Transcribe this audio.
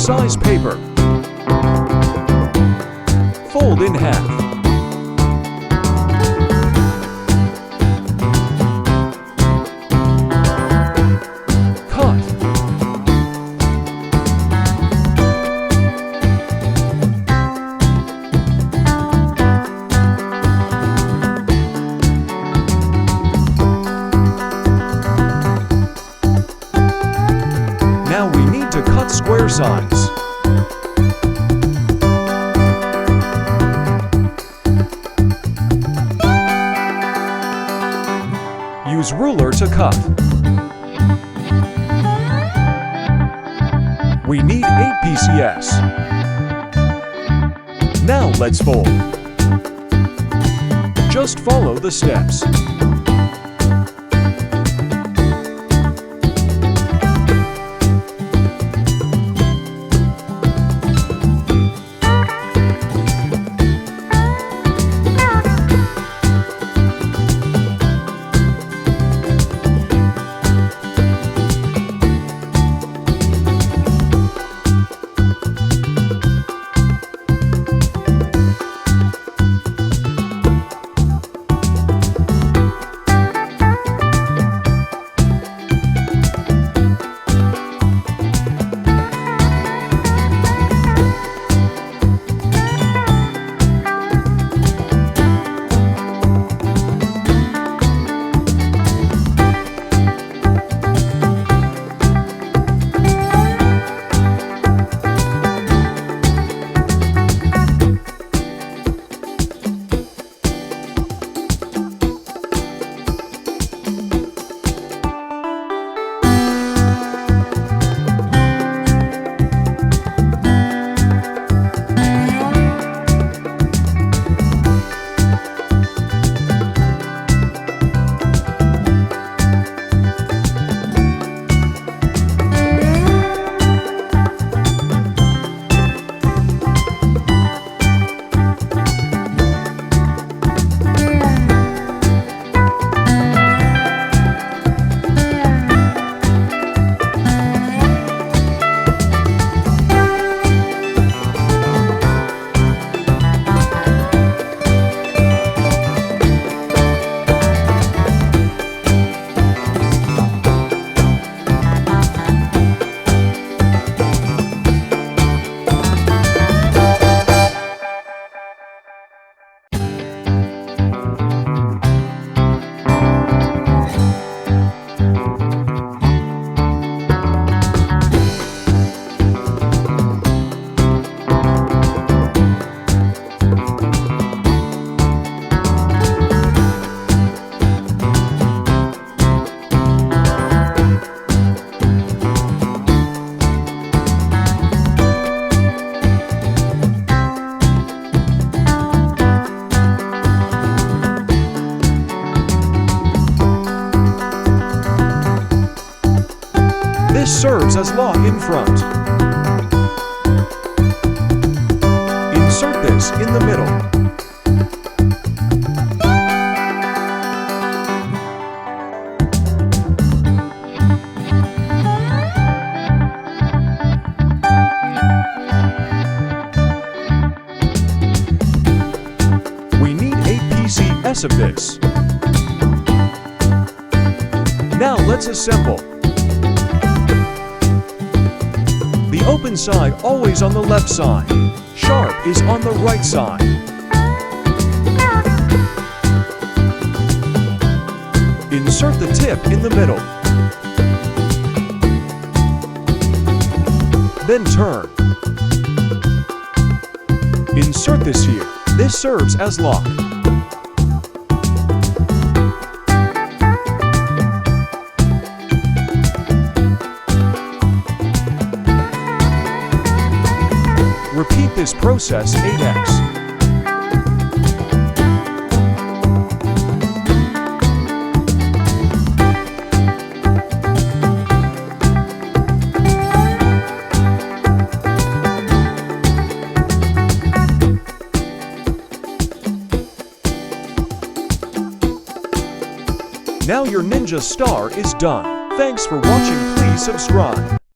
size paper. Fold in half. Cut. Now we need to cut square size. Use ruler to cut. We need 8 PCS. Now let's fold. Just follow the steps. This serves as lock in front. Insert this in the middle. We need 8 PCS of this. Now let's assemble. The open side always on the left side. Sharp is on the right side. Insert the tip in the middle. Then turn. Insert this here. This serves as lock. Repeat this process 8x. Now your ninja star is done. Thanks for watching. Please subscribe.